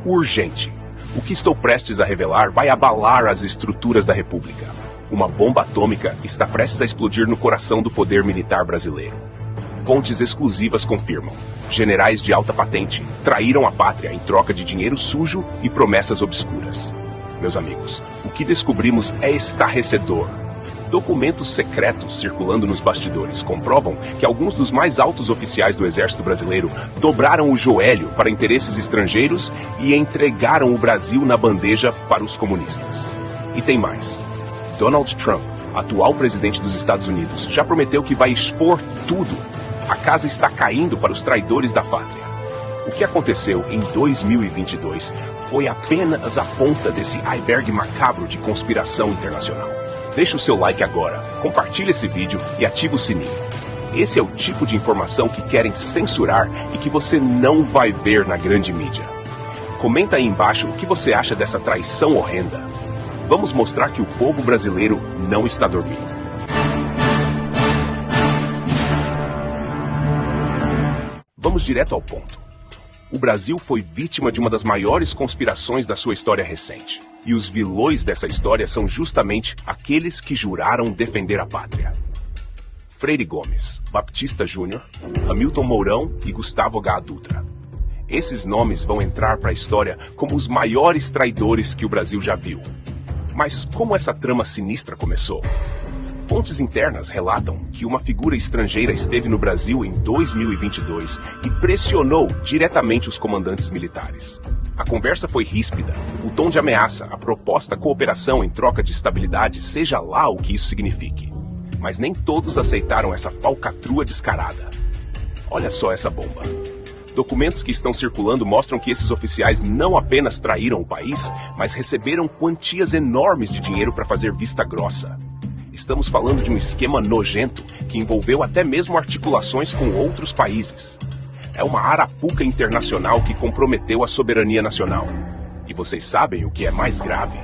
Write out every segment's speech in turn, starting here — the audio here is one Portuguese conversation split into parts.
urgente. O que estou prestes a revelar vai abalar as estruturas da República. Uma bomba atômica está prestes a explodir no coração do poder militar brasileiro. Fontes exclusivas confirmam: generais de alta patente traíram a pátria em troca de dinheiro sujo e promessas obscuras. Meus amigos, o que descobrimos é estarrecedor. Documentos secretos circulando nos bastidores comprovam que alguns dos mais altos oficiais do Exército Brasileiro dobraram o joelho para interesses estrangeiros e entregaram o Brasil na bandeja para os comunistas. E tem mais. Donald Trump, atual presidente dos Estados Unidos, já prometeu que vai expor tudo. A casa está caindo para os traidores da pátria. O que aconteceu em 2022 foi apenas a ponta desse iceberg macabro de conspiração internacional. Deixe o seu like agora, compartilhe esse vídeo e ative o sininho. Esse é o tipo de informação que querem censurar e que você não vai ver na grande mídia. Comenta aí embaixo o que você acha dessa traição horrenda. Vamos mostrar que o povo brasileiro não está dormindo. Vamos direto ao ponto. O Brasil foi vítima de uma das maiores conspirações da sua história recente. E os vilões dessa história são justamente aqueles que juraram defender a pátria. Freire Gomes, Baptista Júnior, Hamilton Mourão e Gustavo H. Dutra. Esses nomes vão entrar para a história como os maiores traidores que o Brasil já viu. Mas como essa trama sinistra começou? Fontes internas relatam que uma figura estrangeira esteve no Brasil em 2022 e pressionou diretamente os comandantes militares. A conversa foi ríspida, o tom de ameaça, a proposta cooperação em troca de estabilidade, seja lá o que isso signifique. Mas nem todos aceitaram essa falcatrua descarada. Olha só essa bomba. Documentos que estão circulando mostram que esses oficiais não apenas traíram o país, mas receberam quantias enormes de dinheiro para fazer vista grossa. Estamos falando de um esquema nojento que envolveu até mesmo articulações com outros países. É uma arapuca internacional que comprometeu a soberania nacional. E vocês sabem o que é mais grave?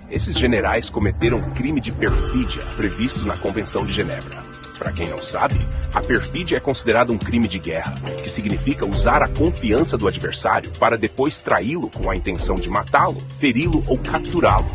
Esses generais cometeram crime de perfídia previsto na Convenção de Genebra. Para quem não sabe, a perfídia é considerada um crime de guerra, que significa usar a confiança do adversário para depois traí-lo com a intenção de matá-lo, feri-lo ou capturá-lo.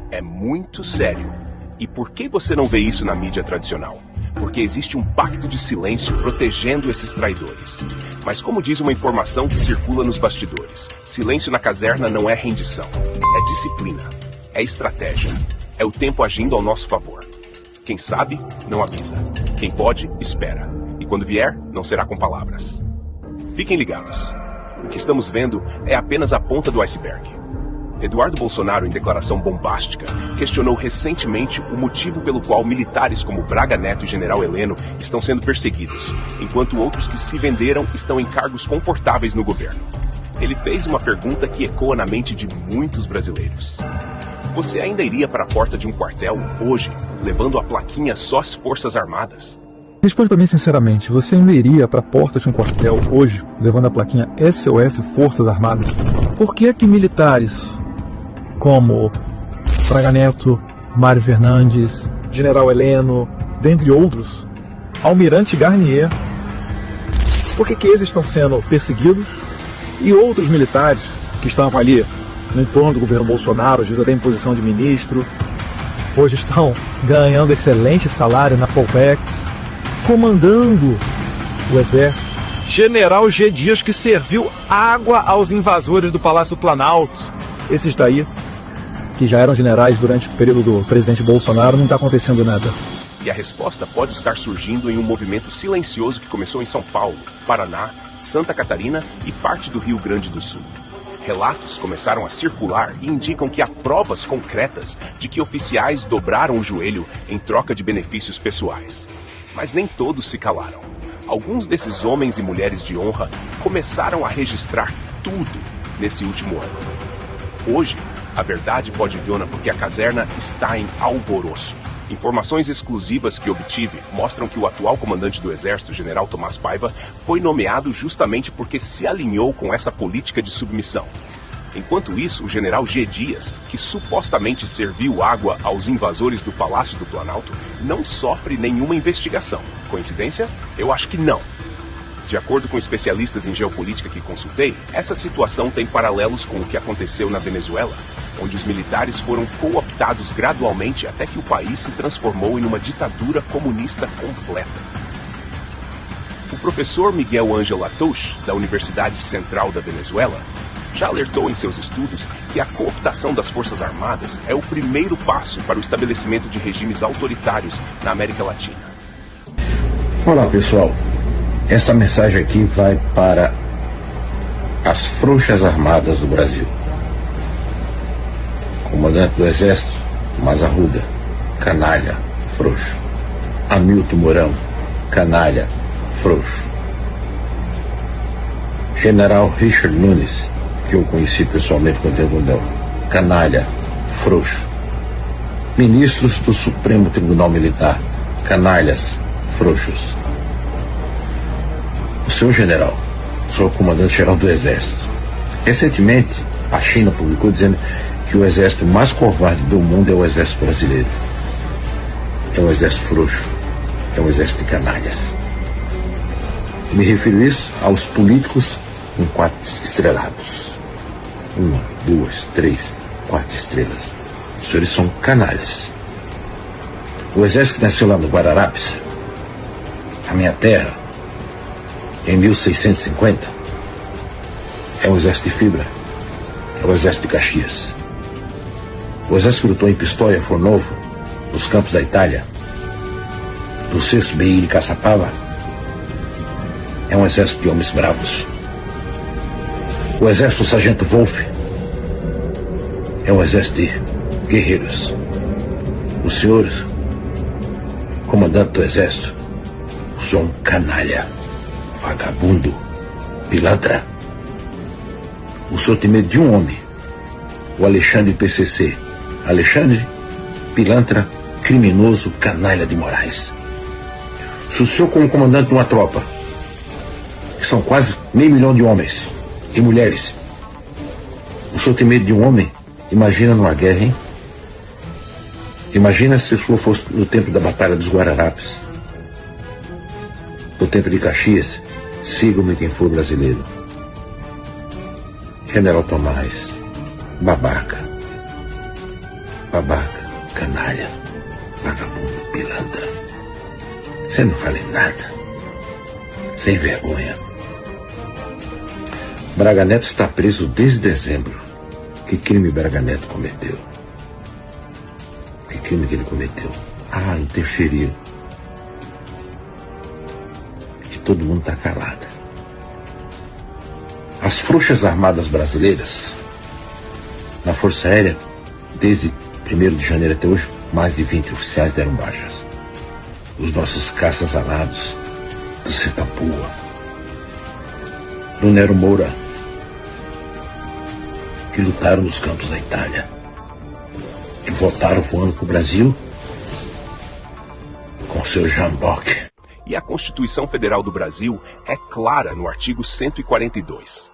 É muito sério. E por que você não vê isso na mídia tradicional? Porque existe um pacto de silêncio protegendo esses traidores. Mas como diz uma informação que circula nos bastidores, silêncio na caserna não é rendição. É disciplina. É estratégia. É o tempo agindo ao nosso favor. Quem sabe, não avisa. Quem pode, espera. E quando vier, não será com palavras. Fiquem ligados. O que estamos vendo é apenas a ponta do iceberg. Eduardo Bolsonaro, em declaração bombástica, questionou recentemente o motivo pelo qual militares como Braga Neto e General Heleno estão sendo perseguidos, enquanto outros que se venderam estão em cargos confortáveis no governo. Ele fez uma pergunta que ecoa na mente de muitos brasileiros. Você ainda iria para a porta de um quartel hoje, levando a plaquinha só as Forças Armadas? Responde para mim sinceramente, você ainda iria para a porta de um quartel hoje, levando a plaquinha SOS Forças Armadas? Por que é que militares como Braga Neto, Mário Fernandes, General Heleno, dentre outros, Almirante Garnier, por que esses estão sendo perseguidos e outros militares que estavam ali no entorno do governo Bolsonaro, às vezes até em posição de ministro, hoje estão ganhando excelente salário na Colpex, comandando o exército? General G. Dias, que serviu água aos invasores do Palácio do Planalto. Esses daí, que já eram generais durante o período do presidente Bolsonaro, não está acontecendo nada. E a resposta pode estar surgindo em um movimento silencioso que começou em São Paulo, Paraná, Santa Catarina e parte do Rio Grande do Sul. Relatos começaram a circular e indicam que há provas concretas de que oficiais dobraram o joelho em troca de benefícios pessoais. Mas nem todos se calaram. Alguns desses homens e mulheres de honra começaram a registrar tudo nesse último ano. Hoje, a verdade pode vir porque a caserna está em alvoroço. Informações exclusivas que obtive mostram que o atual comandante do Exército, General Tomás Paiva, foi nomeado justamente porque se alinhou com essa política de submissão. Enquanto isso, o General G. Dias, que supostamente serviu água aos invasores do Palácio do Planalto, não sofre nenhuma investigação. Coincidência? Eu acho que não. De acordo com especialistas em geopolítica que consultei, essa situação tem paralelos com o que aconteceu na Venezuela, onde os militares foram cooptados gradualmente até que o país se transformou em uma ditadura comunista completa. O professor Miguel Ángel Latouche, da Universidade Central da Venezuela, já alertou em seus estudos que a cooptação das Forças Armadas é o primeiro passo para o estabelecimento de regimes autoritários na América Latina. Olá, pessoal. Essa mensagem aqui vai para as Forças Armadas do Brasil. Comandante do Exército, Mas Arruda, canalha, frouxo. Hamilton Mourão, canalha, frouxo. General Richard Nunes, que eu conheci pessoalmente quando eu não, canalha, frouxo. Ministros do Supremo Tribunal Militar, canalhas, frouxos. O senhor general, sou o comandante-geral do Exército. Recentemente, a China publicou dizendo que o exército mais covarde do mundo é o exército brasileiro. É um exército frouxo, é um exército de canalhas. Me refiro isso aos políticos com 4 estrelados. 1, 2, 3, 4 estrelas. Os senhores são canalhas. O exército que nasceu lá no Guararapes, a minha terra, em 1650, é um exército de fibra, é o exército de Caxias. O exército que lutou em Pistoia, Fornovo, nos campos da Itália, do 6º BI de Caçapava, é um exército de homens bravos. O exército do Sargento Wolff é um exército de guerreiros. O senhor, comandante do exército, o senhor é um canalha, vagabundo, pilantra. O senhor tem medo de um homem, o Alexandre PCC. Alexandre, pilantra, criminoso, canalha de Moraes. Se o senhor, como comandante de uma tropa, que são quase 500 mil de homens e mulheres, o senhor tem medo de um homem, imagina numa guerra, hein? Imagina se o senhor fosse no tempo da Batalha dos Guararapes, no tempo de Caxias. Sigam-me quem for brasileiro. General Tomás, babaca, canalha, vagabundo, pilantra. Você não vale nada. Sem vergonha. Braga Neto está preso desde dezembro. Que crime Braga Neto cometeu? Que crime que ele cometeu? Interferiu. Todo mundo está calado. As Forças Armadas Brasileiras, na Força Aérea, desde 1º de janeiro até hoje, mais de 20 oficiais deram baixas. Os nossos caças alados, do Setapua, do Nero Moura, que lutaram nos campos da Itália, que voltaram voando para o Brasil com seu Jamboque. E a Constituição Federal do Brasil é clara no artigo 142.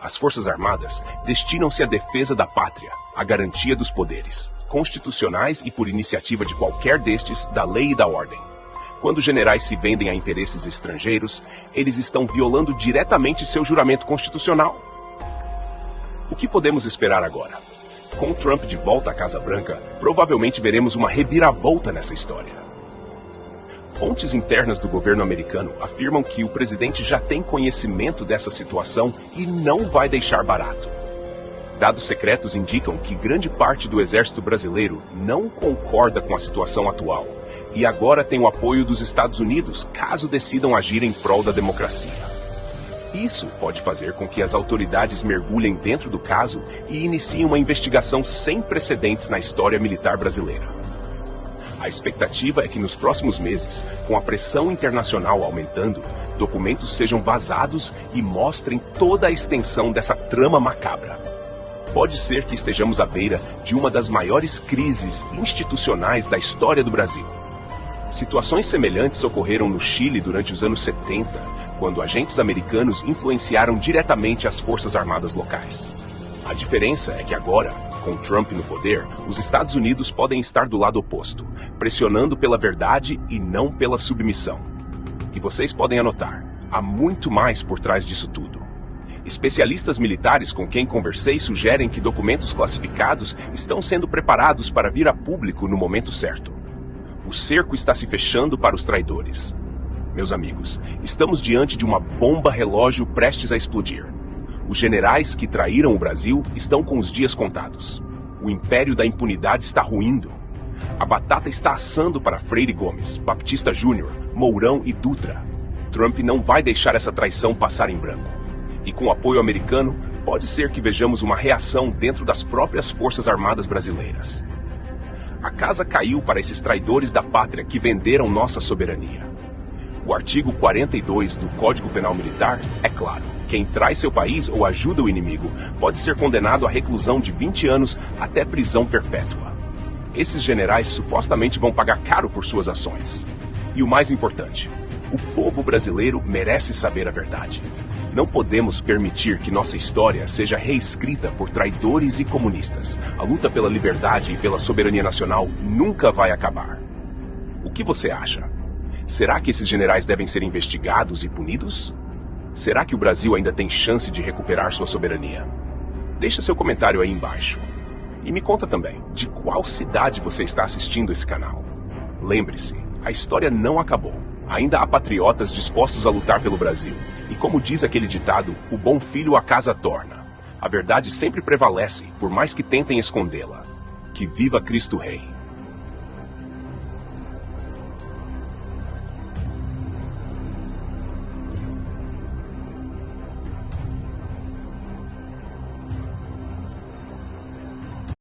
As Forças Armadas destinam-se à defesa da pátria, à garantia dos poderes, constitucionais e por iniciativa de qualquer destes, da lei e da ordem. Quando generais se vendem a interesses estrangeiros, eles estão violando diretamente seu juramento constitucional. O que podemos esperar agora? Com Trump de volta à Casa Branca, provavelmente veremos uma reviravolta nessa história. Fontes internas do governo americano afirmam que o presidente já tem conhecimento dessa situação e não vai deixar barato. Dados secretos indicam que grande parte do exército brasileiro não concorda com a situação atual e agora tem o apoio dos Estados Unidos caso decidam agir em prol da democracia. Isso pode fazer com que as autoridades mergulhem dentro do caso e iniciem uma investigação sem precedentes na história militar brasileira. A expectativa é que nos próximos meses, com a pressão internacional aumentando, documentos sejam vazados e mostrem toda a extensão dessa trama macabra. Pode ser que estejamos à beira de uma das maiores crises institucionais da história do Brasil. Situações semelhantes ocorreram no Chile durante os anos 70, quando agentes americanos influenciaram diretamente as forças armadas locais. A diferença é que agora, com Trump no poder, os Estados Unidos podem estar do lado oposto, pressionando pela verdade e não pela submissão. E vocês podem anotar, Há muito mais por trás disso tudo. Especialistas militares com quem conversei sugerem que documentos classificados estão sendo preparados para vir a público no momento certo. O cerco está se fechando para os traidores. Meus amigos, estamos diante de uma bomba relógio prestes a explodir. Os generais que traíram o Brasil estão com os dias contados. O império da impunidade está ruindo. A batata está assando para Freire Gomes, Baptista Júnior, Mourão e Dutra. Trump não vai deixar essa traição passar em branco. E com o apoio americano, pode ser que vejamos uma reação dentro das próprias Forças Armadas brasileiras. A casa caiu para esses traidores da pátria que venderam nossa soberania. O artigo 42 do Código Penal Militar é claro: quem trai seu país ou ajuda o inimigo pode ser condenado à reclusão de 20 anos até prisão perpétua. Esses generais supostamente vão pagar caro por suas ações. E o mais importante, o povo brasileiro merece saber a verdade. Não podemos permitir que nossa história seja reescrita por traidores e comunistas. A luta pela liberdade e pela soberania nacional nunca vai acabar. O que você acha? Será que esses generais devem ser investigados e punidos? Será que o Brasil ainda tem chance de recuperar sua soberania? Deixa seu comentário aí embaixo. E me conta também, de qual cidade você está assistindo esse canal? Lembre-se, a história não acabou. Ainda há patriotas dispostos a lutar pelo Brasil. E como diz aquele ditado, o bom filho a casa torna. A verdade sempre prevalece, por mais que tentem escondê-la. Que viva Cristo Rei!